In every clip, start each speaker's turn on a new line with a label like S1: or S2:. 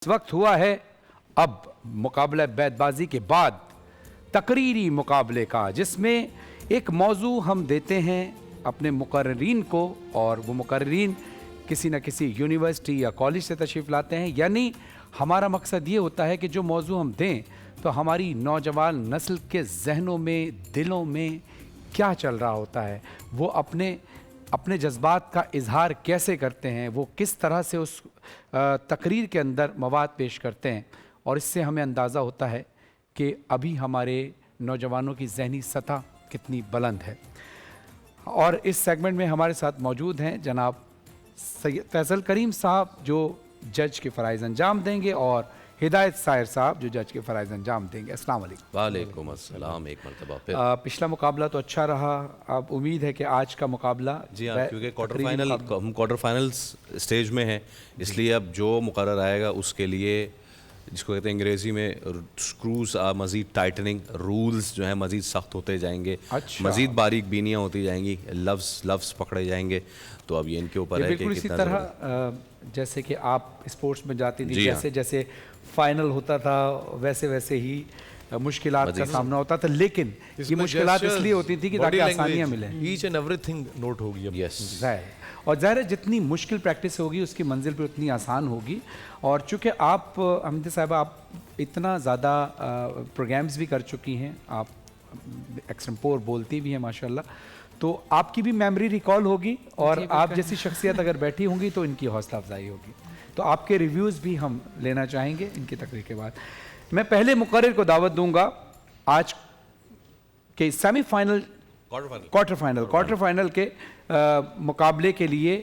S1: इस वक्त हुआ है अब मुकाबला बैतबाजी के बाद तकरीरी मुकाबले का, जिसमें एक मौजू हम देते हैं अपने मुकर्रीन को और वो मुकर्रीन किसी न किसी यूनिवर्सिटी या कॉलेज से तशरीफ़ लाते हैं। यानी हमारा मकसद ये होता है कि जो मौजू हम दें तो हमारी नौजवान नस्ल के जहनों में, दिलों में क्या चल रहा होता है, वो अपने जज्बात का इजहार कैसे करते हैं, वो किस तरह से उस तकरीर के अंदर मवाद पेश करते हैं, और इससे हमें अंदाज़ा होता है कि अभी हमारे नौजवानों की ज़हनी सतह कितनी बुलंद है। और इस सेगमेंट में हमारे साथ मौजूद हैं जनाब सैयद फैसल करीम साहब जो जज के फ़राइज़ अंजाम देंगे, और हिदायत सायर साहब जो जज के फ़राइज़ अंजाम देंगे। अस्सलाम वालेकुम।
S2: वालेकुम अस्सलाम। एक मरतबा फिर
S1: पिछला मुकाबला तो अच्छा रहा, अब उम्मीद है कि आज का मुकाबला
S2: जी हाँ, क्योंकि क्वार्टर फाइनल स्टेज में है, इसलिए अब जो मुकर्रर आएगा उसके लिए, जिसको कहते हैं अंग्रेज़ी में स्क्रूज मज़ीद टाइटनिंग, रूल्स जो हैं मज़ीद सख्त होते जाएंगे।
S1: अच्छा।
S2: मज़ीद बारीक बीनियाँ होती जाएंगी, लफ्ज़ पकड़े जाएंगे। तो अब ये इनके ऊपर है कि
S1: बिल्कुल इसी तरह जैसे कि आप स्पोर्ट्स में जाती थी, जैसे जैसे फाइनल होता था वैसे वैसे ही मुश्किलात का सामना होता था, लेकिन ये मुश्किलात इसलिए होती थी कि ताकि आसानियाँ मिलें।
S3: ईच एंड एवरीथिंग नोट होगी अब।
S2: यस,
S1: और ज़ाहिर है जितनी मुश्किल प्रैक्टिस होगी उसकी मंजिल पर उतनी आसान होगी। और चूँकि आप हमीद साहब आप इतना ज़्यादा प्रोग्राम्स भी कर चुकी हैं, आप एक्सम्पोर बोलती भी हैं माशाल्लाह, तो आपकी भी मेमोरी रिकॉल होगी, और आप जैसी शख्सियत अगर बैठी होंगी तो इनकी हौसला अफजाई होगी। तो आपके रिव्यूज़ भी हम लेना चाहेंगे इनकी तकरीर के बाद। मैं पहले मुकर्रिर को दावत दूंगा आज के सेमीफाइनल क्वार्टर फाइनल के मुकाबले के लिए,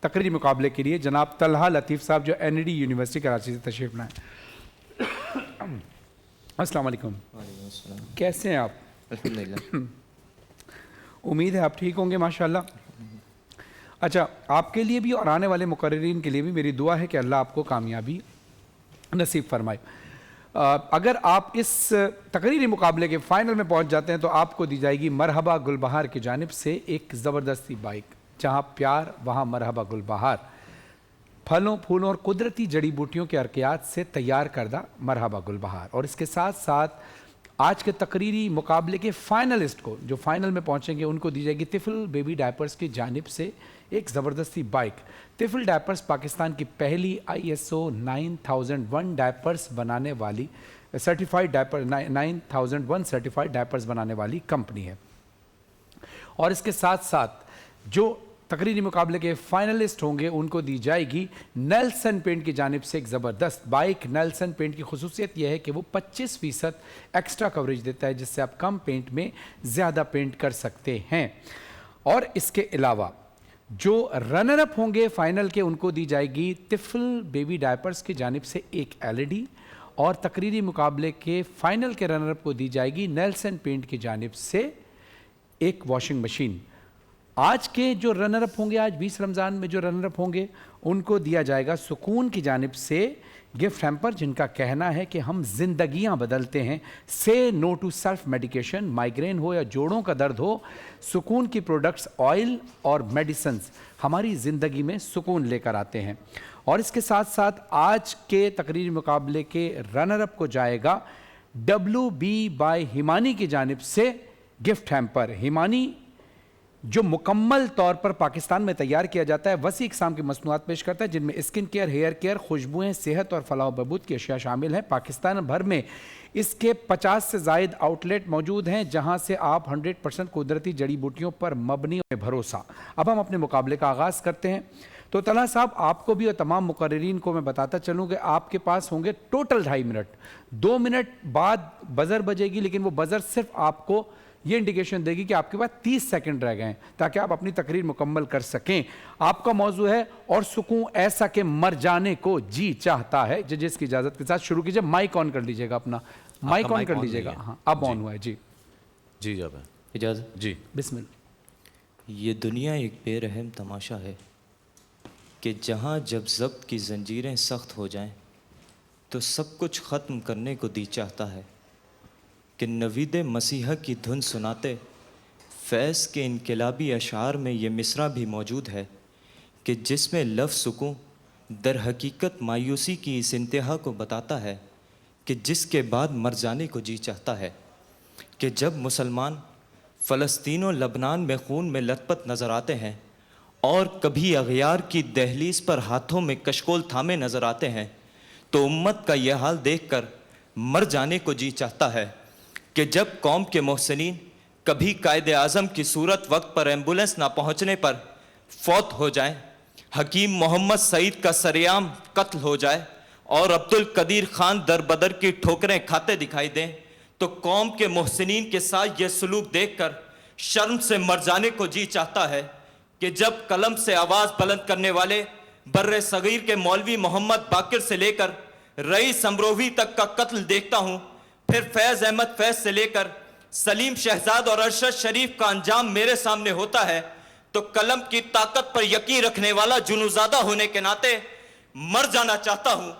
S1: तकरीरी मुकाबले के लिए जनाब तलहा लतीफ़ साहब जो NED यूनिवर्सिटी कराची से तशरीफ़ लाए। अस्सलाम वालेकुम। कैसे हैं आप?
S4: अल्हम्दुलिल्लाह।
S1: उम्मीद है आप ठीक होंगे माशाल्लाह। अच्छा, आपके लिए भी और आने वाले मुकर्रिरीन के लिए भी मेरी दुआ है कि अल्लाह आपको कामयाबी नसीब फरमाए। अगर आप इस तकरीरी मुकाबले के फ़ाइनल में पहुंच जाते हैं तो आपको दी जाएगी मरहबा गुलबहार की जानिब से एक ज़बरदस्ती बाइक, जहां प्यार वहां मरहबा गुलबहार, फलों, फूलों और कुदरती जड़ी बूटियों के अर्कियात से तैयार करदा मरहबा गुलबहार। और इसके साथ साथ आज के तकरीरी मुकाबले के फाइनलिस्ट को, जो फाइनल में पहुंचेंगे, उनको दी जाएगी तिफल बेबी डायपर्स की जानिब से एक ज़बरदस्ती बाइक। तिफल डायपर्स पाकिस्तान की पहली ISO 9001 डायपर्स बनाने वाली सर्टिफाइड डायपर 9001 सर्टिफाइड डायपर्स बनाने वाली कंपनी है। और इसके साथ साथ जो तकरीरी मुकाबले के फाइनलिस्ट होंगे उनको दी जाएगी नेल्सन पेंट की जानिब से एक ज़बरदस्त बाइक। नेल्सन पेंट की खुसूसियत यह है कि वो 25% एक्स्ट्रा कवरेज देता है, जिससे आप कम पेंट में ज़्यादा पेंट कर सकते हैं। और इसके अलावा जो रनर अप होंगे फाइनल के, उनको दी जाएगी तिफल बेबी डायपर्स की जानिब से एक LED, और तकरीरी मुकाबले के फाइनल के रनर अप को दी जाएगी नेल्सन पेंट की जानिब से एक वॉशिंग मशीन। आज के जो रनर अप होंगे, आज 20 रमज़ान में जो रनर अप होंगे, उनको दिया जाएगा सुकून की जानिब से गिफ्ट हैम्पर, जिनका कहना है कि हम जिंदगियां बदलते हैं। Say no to self medication, migraine हो या जोड़ों का दर्द हो, सुकून की प्रोडक्ट्स, ऑयल और मेडिसिन्स हमारी ज़िंदगी में सुकून लेकर आते हैं। और इसके साथ साथ आज के तकरीरी मुकाबले के रनर अप को जाएगा WB बाय हिमानी की जानिब से गिफ्ट हैम्पर। हिमानी जो मुकम्मल तौर पर पाकिस्तान में तैयार किया जाता है, वसी इकसाम की मसनूआत पेश करता है, जिनमें स्किन केयर, हेयर केयर, खुशबुएं, सेहत और फलाह बहबूद की अशिया शामिल हैं। पाकिस्तान भर में इसके 50 से ज़ायद आउटलेट मौजूद हैं, जहां से आप 100% कुदरती जड़ी बूटियों पर मबनी भरोसा। अब हम अपने मुकाबले का आगाज़ करते हैं। तो तलहा साहब, आपको भी और तमाम मुकर्रिरीन को मैं बताता चलूँ कि आपके पास होंगे टोटल 2.5 मिनट। 2 मिनट बाद बज़र बजेगी, लेकिन वो बज़र सिर्फ आपको ये इंडिकेशन देगी कि आपके पास 30 सेकंड रह गए हैं, ताकि आप अपनी तकरीर मुकम्मल कर सकें। आपका मौजू है और सुकून ऐसा कि मर जाने को जी चाहता है। जजेस की इजाज़त के साथ शुरू कीजिए। माइक ऑन कर लीजिएगा, अपना माइक ऑन कर लीजिएगा। हाँ, अब ऑन हुआ है जी।
S2: जी जब है
S4: इजाज़त
S2: जी।
S4: बिस्मिल्लाह। ये दुनिया एक बेरहम तमाशा है कि जहाँ जब ज़ब्त की ज़ंजीरें सख्त हो जाएं तो सब कुछ ख़त्म करने को दी चाहता है, कि नवीद मसीहा की धुन सुनाते फैज़ के इनकलाबी अशार में ये मिसरा भी मौजूद है कि जिसमें लफ्ज़ सुकून در حقیقت مایوسی کی اس انتہا کو بتاتا ہے کہ جس کے بعد مر جانے کو جی چاہتا ہے، کہ جب مسلمان فلسطین و لبنان میں خون میں لت پت نظر آتے ہیں اور کبھی اغیار کی دہلیز پر ہاتھوں میں کشکول تھامے نظر آتے ہیں، تو امت کا یہ حال دیکھ کر مر جانے کو جی چاہتا ہے کہ جب قوم کے محسنین کبھی قائد اعظم کی صورت وقت پر ایمبولنس نہ پہنچنے پر فوت ہو جائیں، حکیم محمد سعید کا سریعام قتل ہو جائے اور عبد القدیر خان در بدر کی ٹھوکریں کھاتے دکھائی دیں، تو قوم کے محسنین کے ساتھ یہ سلوک دیکھ کر شرم سے مر جانے کو جی چاہتا ہے کہ جب قلم سے آواز بلند کرنے والے بر صغیر کے مولوی محمد باقر سے لے کر رئیس امروہی تک کا قتل دیکھتا ہوں، پھر فیض احمد فیض سے لے کر سلیم شہزاد اور ارشد شریف کا انجام میرے سامنے ہوتا ہے، تو قلم کی طاقت پر یقین رکھنے والا جنوزادہ ہونے کے ناطے مر جانا چاہتا ہوں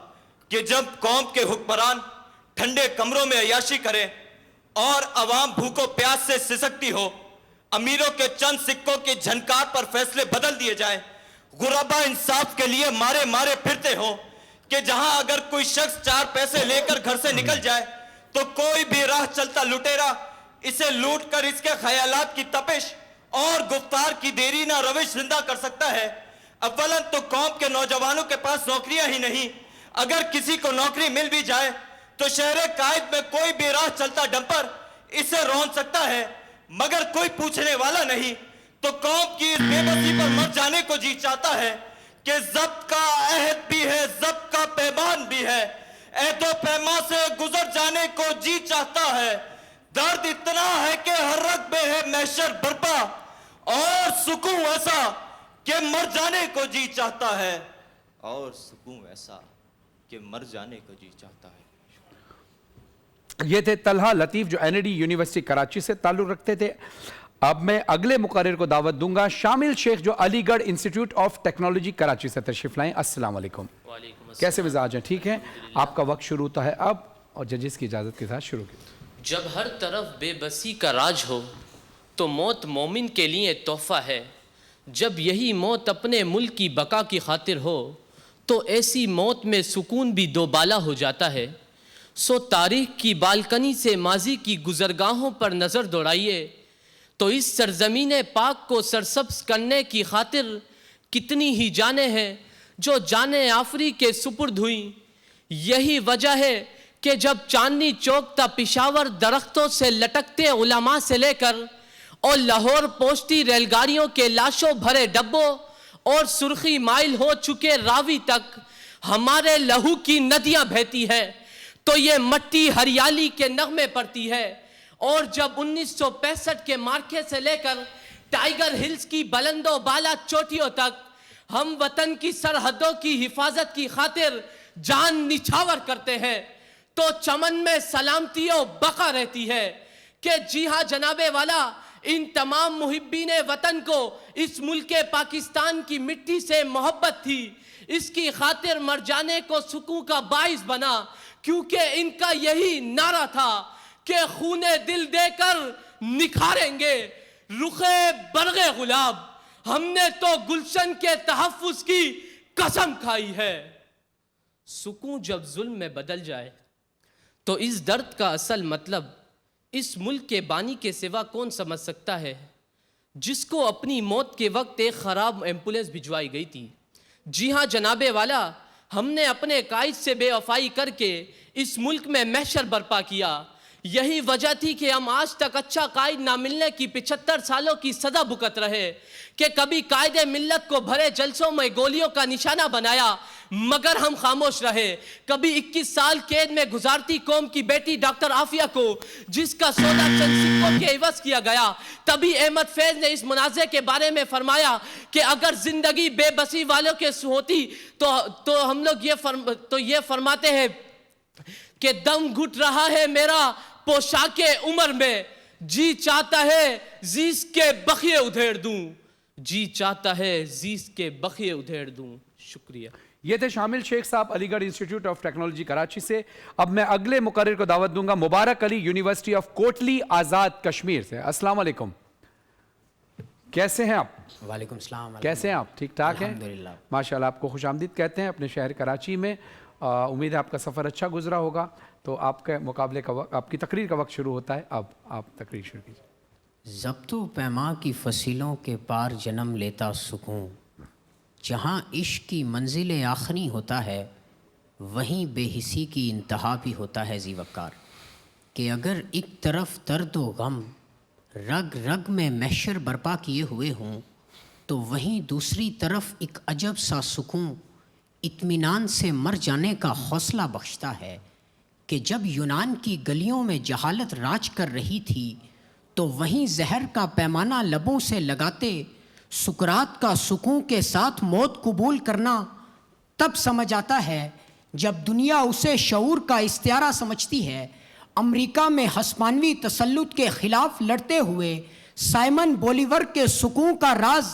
S4: کہ جب قوم کے حکمران ٹھنڈے کمروں میں عیاشی کریں اور عوام بھوکو پیاس سے سسکتی ہو، امیروں کے چند سکوں کی جھنکار پر فیصلے بدل دیے جائیں، غربا انصاف کے لیے مارے مارے پھرتے ہوں، کہ جہاں اگر کوئی شخص 4 پیسے لے کر گھر سے نکل جائے تو کوئی بھی راہ چلتا لٹیرا اسے لوٹ کر اس کے خیالات کی تپش اور گفتار کی دیری نہ روش زندہ کر سکتا ہے۔ اولاً تو قوم کے نوجوانوں کے پاس نوکریاں ہی نہیں، اگر کسی کو نوکری مل بھی جائے تو شہر قائد میں کوئی بھی راہ چلتا ڈمپر اسے رون سکتا ہے، مگر کوئی پوچھنے والا نہیں، تو قوم کی اس بے بسی پر مر جانے کو جی چاہتا ہے کہ ضبط کا عہد بھی ہے، ضبط کا پیمان بھی ہے، عہد و پیمان سے گزر جانے کو جی چاہتا ہے، درد اتنا ہے کہ ہر رگ میں ہے محشر برپا، اور سکون ایسا کہ مر جانے کو جی چاہتا ہے، اور سکون ایسا کہ مر جانے کو جی چاہتا ہے۔
S1: یہ تھے طلحہ لطیف جو N E D University Karachi سے تعلق رکھتے تھے۔ اب میں اگلے مقرر کو دعوت دوں گا، شامل شیخ جو علی گڑھ انسٹیٹیوٹ آف ٹیکنالوجی کراچی سے تشریف لائیں۔ السلام علیکم، کیسے مزاج ہیں؟ ٹھیک ہیں؟ آپ کا وقت شروع ہوتا ہے اب، اور ججز کی اجازت کے ساتھ شروع کیجیے۔
S5: جب ہر طرف بے بسی کا راج ہو تو موت مومن کے لیے تحفہ ہے، جب یہی موت اپنے ملک کی بقا کی خاطر ہو تو ایسی موت میں سکون بھی دوبالا ہو جاتا ہے۔ سو تاریخ کی بالکنی سے ماضی کی گزرگاہوں پر نظر دوڑائیے تو اس سرزمین پاک کو سرسبز کرنے کی خاطر کتنی ہی جانیں ہیں جو جانیں آفری کے سپرد ہوئیں۔ یہی وجہ ہے کہ جب چاندنی چوک تا پشاور درختوں سے لٹکتے علماء سے لے کر اور لاہور پہنچتی ریل گاڑیوں کے لاشوں بھرے ڈبوں اور سرخی مائل ہو چکے راوی تک ہمارے لہو کی ندیاں بہتی ہے تو یہ مٹی ہریالی کے نغمے پڑتی ہے۔ اور جب 1965 کے مارکے سے لے کر ٹائیگر ہلز کی بلند و بالا چوٹیوں تک ہم وطن کی سرحدوں کی حفاظت کی خاطر جان نچھاور کرتے ہیں تو چمن میں سلامتی و بقا رہتی ہے کہ جی ہاں جناب والا، ان تمام محبین وطن کو اس ملک پاکستان کی مٹی سے محبت تھی، اس کی خاطر مر جانے کو سکون کا باعث بنا، کیونکہ ان کا یہی نعرہ تھا کہ خون دل دے کر نکھاریں گے رخ برگ گلاب، ہم نے تو گلشن کے تحفظ کی قسم کھائی ہے۔ سکون جب ظلم میں بدل جائے تو اس درد کا اصل مطلب اس ملک کے بانی کے سوا کون سمجھ سکتا ہے، جس کو اپنی موت کے وقت ایک خراب ایمبولینس بھجوائی گئی تھی۔ جی ہاں جناب والا، ہم نے اپنے قائد سے بے وفائی کر کے اس ملک میں محشر برپا کیا۔ یہی وجہ تھی کہ ہم آج تک اچھا قائد نہ ملنے کی 75 سالوں کی سزا بھگت رہے، کہ کبھی قائد ملت کو بھرے جلسوں میں گولیوں کا نشانہ بنایا مگر ہم خاموش رہے، کبھی 21 سال قید میں گزارتی قوم کی بیٹی ڈاکٹر عافیہ کو جس کا سودا چند سکوں کے عوض کیا گیا، تبھی احمد فیض نے اس منازعے کے بارے میں فرمایا کہ اگر زندگی بے بسی والوں کے ہوتی تو ہم لوگ یہ فرماتے ہیں کہ دم گھٹ رہا ہے میرا پوشاک عمر میں، جی چاہتا ہے زیس کے بخیے ادھیڑ دوں، جی چاہتا ہے زیس کے بخیے ادھیڑ دوں۔ شکریہ۔
S1: یہ تھے شامل شیخ صاحب علی گڑھ انسٹیٹیوٹ آف ٹیکنالوجی کراچی سے۔ اب میں اگلے مقرر کو دعوت دوں گا، مبارک علی یونیورسٹی آف کوٹلی آزاد کشمیر سے۔ السلام علیکم، कैसे हैं आप?
S6: वालेकुम सलाम।
S1: कैसे हैं आप? ठीक ठाक हैं?
S6: अल्हम्दुलिल्लाह।
S1: माशाल्लाह, आपको खुशामदीद कहते हैं अपने शहर कराची में। उम्मीद है आपका सफ़र अच्छा गुजरा होगा। तो आपके मुकाबले का वक्त, आपकी तकरीर का वक्त शुरू होता है। अब आप तकरीर शुरू कीजिए।
S6: ज़ब्तो पैमा की फसीलों के पार जन्म लेता सुकून, जहाँ इश्क की मंजिल आखिरी होता है वहीं बेहिसी की इंतहा भी होता है ज़ीवकार। कि अगर एक तरफ दर्द व गम रग रग में महशर बर्पा किए हुए हों, तो वहीं दूसरी तरफ एक अजब सा सुकून इत्मीनान से मर जाने का हौसला बख्शता है। कि जब यूनान की गलियों में जहालत राज कर रही थी, तो वहीं जहर का पैमाना लबों से लगाते सुकरात का सुकून के साथ मौत कबूल करना तब समझ आता है जब दुनिया उसे शऊर का इस्तियारा समझती है। अमेरिका में हस्पानवी तसल्लुत के ख़िलाफ़ लड़ते हुए साइमन बोलीवर के सुकून का राज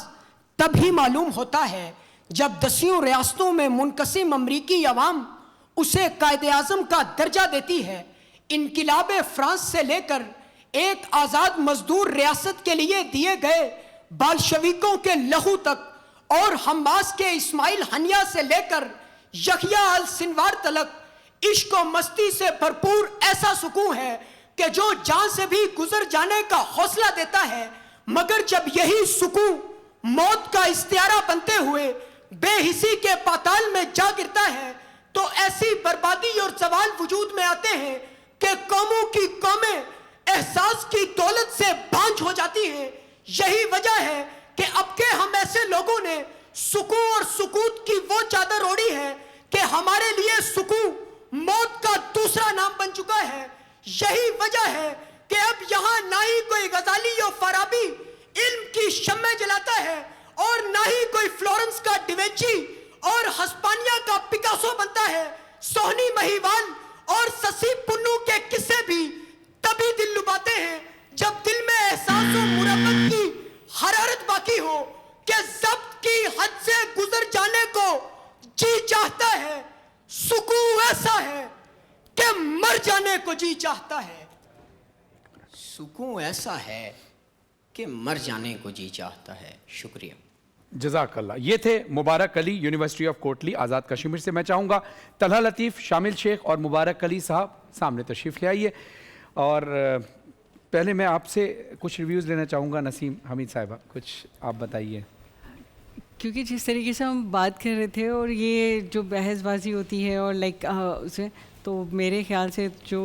S6: तभी मालूम होता है जब 10 रियासतों में मुनकसिम अमरीकी अवाम उसे कायदे आज़म का दर्जा देती है। इनकिलाब फ्रांस से लेकर एक आज़ाद मजदूर रियासत के लिए दिए गए बाल्शविकों के लहू तक, और हमास के इस्माइल हनिया से लेकर यहिया अल सिनवार तलक इश्क और मस्ती से भरपूर ऐसा सुकून है कि जो जान से भी गुजर जाने का हौसला देता है। मगर जब यही सुकून मौत का इस्तियारा बनते हुए बेहिसी के पाताल में जा गिरता है, तो ऐसी बर्बादी और सवाल वजूद में आते हैं कि कौमों की कौमें एहसास की दौलत से बांझ हो जाती हैं। यही वजह है कि अब के हम ऐसे लोगों ने सुकून और सुकूत की वो चादर ओढ़ी है कि हमारे लिए सुकून मौत का दूसरा नाम बन चुका है। यही वजह है कि अब यहाँ ना ही कोई गजाली और फराबी इल्म की शम्में जलाता है, और ना ही कोई फ्लोरेंस का डिवेंची और हस्पानिया का पिकासो बनता है। सोहनी महिवाल और ससी पुन्नू के किस्से भी तभी दिल लुभाते हैं जब दिल में एहसास और मुरब्बत की हरारत बाकी हो कि ज़ब्त की हद से गुजर जाने को जी चाहता है। सुकून ऐसा है कि मर जाने को जी चाहता है। सुकून ऐसा है कि मर जाने को जी चाहता है। शुक्रिया।
S1: जज़ाकल्लाह। ये थे मुबारक अली, यूनिवर्सिटी ऑफ कोटली, आज़ाद कश्मीर से। मैं चाहूँगा तलहा लतीफ़, शामिल शेख और मुबारक अली साहब सामने तशरीफ़ ले आइए। और पहले मैं आपसे कुछ रिव्यूज़ लेना चाहूँगा। नसीम हमीद साहिबा, कुछ आप बताइए।
S7: क्योंकि जिस तरीके से हम बात कर रहे थे और ये जो बहसबाजी होती है और उसे, तो मेरे ख्याल से जो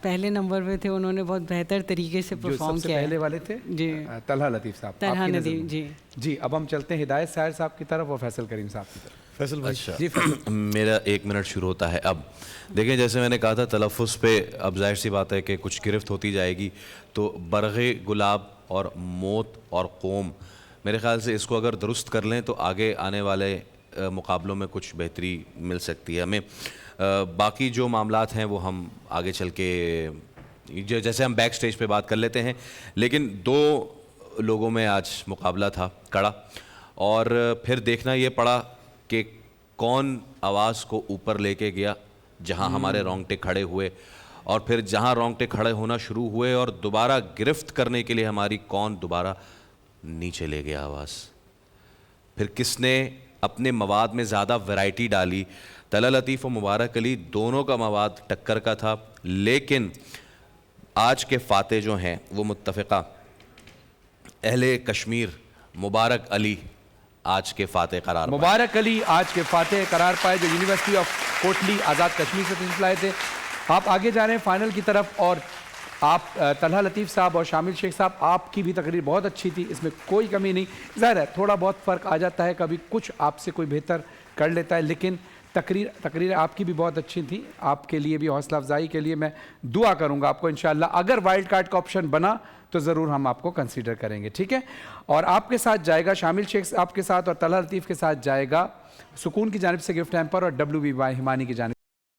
S7: पहले नंबर पे थे उन्होंने बहुत बेहतर तरीके से परफॉर्म किया।
S1: पहले वाले थे
S7: जी
S1: तलहा लतीफ़ साहब,
S7: तलहा
S1: आपकी
S7: नदीम
S1: नज़र में।
S7: जी।
S1: जी, अब हम चलते हैं हिदायत साहिर साहब की तरफ और फैसल करीम साहब की तरफ।
S3: फैसल भाई
S2: अच्छा,
S1: जी फैसल।
S2: मेरा 1 मिनट शुरू होता है अब। देखें, जैसे मैंने कहा था तलफ़ुज़ पे अब जाहिर सी बात है कि कुछ गिरफ्त होती जाएगी। तो बरग़े गुलाब और मौत और कौम, मेरे ख़्याल से इसको अगर दुरुस्त कर लें तो आगे आने वाले मुकाबलों में कुछ बेहतरी मिल सकती है हमें। बाकी जो मामलात हैं वो हम आगे चल के जैसे हम बैक स्टेज पे बात कर लेते हैं। लेकिन 2 लोगों में आज मुकाबला था कड़ा, और फिर देखना ये पड़ा कि कौन आवाज़ को ऊपर लेके गया जहां हमारे रोंगटे खड़े हुए, और फिर जहां रोंगटे खड़े होना शुरू हुए और दोबारा गिरफ्त करने के लिए हमारी कौन दोबारा नीचे ले गया आवाज़। फिर किसने अपने मवाद में ज़्यादा वैरायटी डाली। तलहा लतीफ़ और मुबारक अली दोनों का मवाद टक्कर का था, लेकिन आज के फ़ाते जो हैं वो मुत्तफ़िक़ा अहले कश्मीर मुबारक अली आज के फ़ाते करार पाए।
S1: मुबारक अली आज के फ़ाते करार पाए, जो यूनिवर्सिटी ऑफ कोटली आज़ाद कश्मीर से तशरीफ़ लाए थे। आप आगे जा रहे हैं फाइनल की तरफ, और आप तलहा लतीफ़ साहब और शामिल शेख साहब, आपकी भी तकरीर बहुत अच्छी थी, इसमें कोई कमी नहीं। ज़ाहिर है थोड़ा बहुत फ़र्क आ जाता है, कभी कुछ आपसे कोई बेहतर कर लेता है, लेकिन तकरीर आपकी भी बहुत अच्छी थी। आपके लिए भी हौसला अफजाई के लिए मैं दुआ करूँगा आपको। इंशाअल्लाह अगर वाइल्ड कार्ड का ऑप्शन बना तो ज़रूर हम आपको कंसीडर करेंगे, ठीक है। और आपके साथ जाएगा शामिल शेख साहब के साथ, और तलहा लतीफ़ के साथ जाएगा सुकून की जानिब से गिफ्ट हैम्पर, और WB हिमानी की जानिब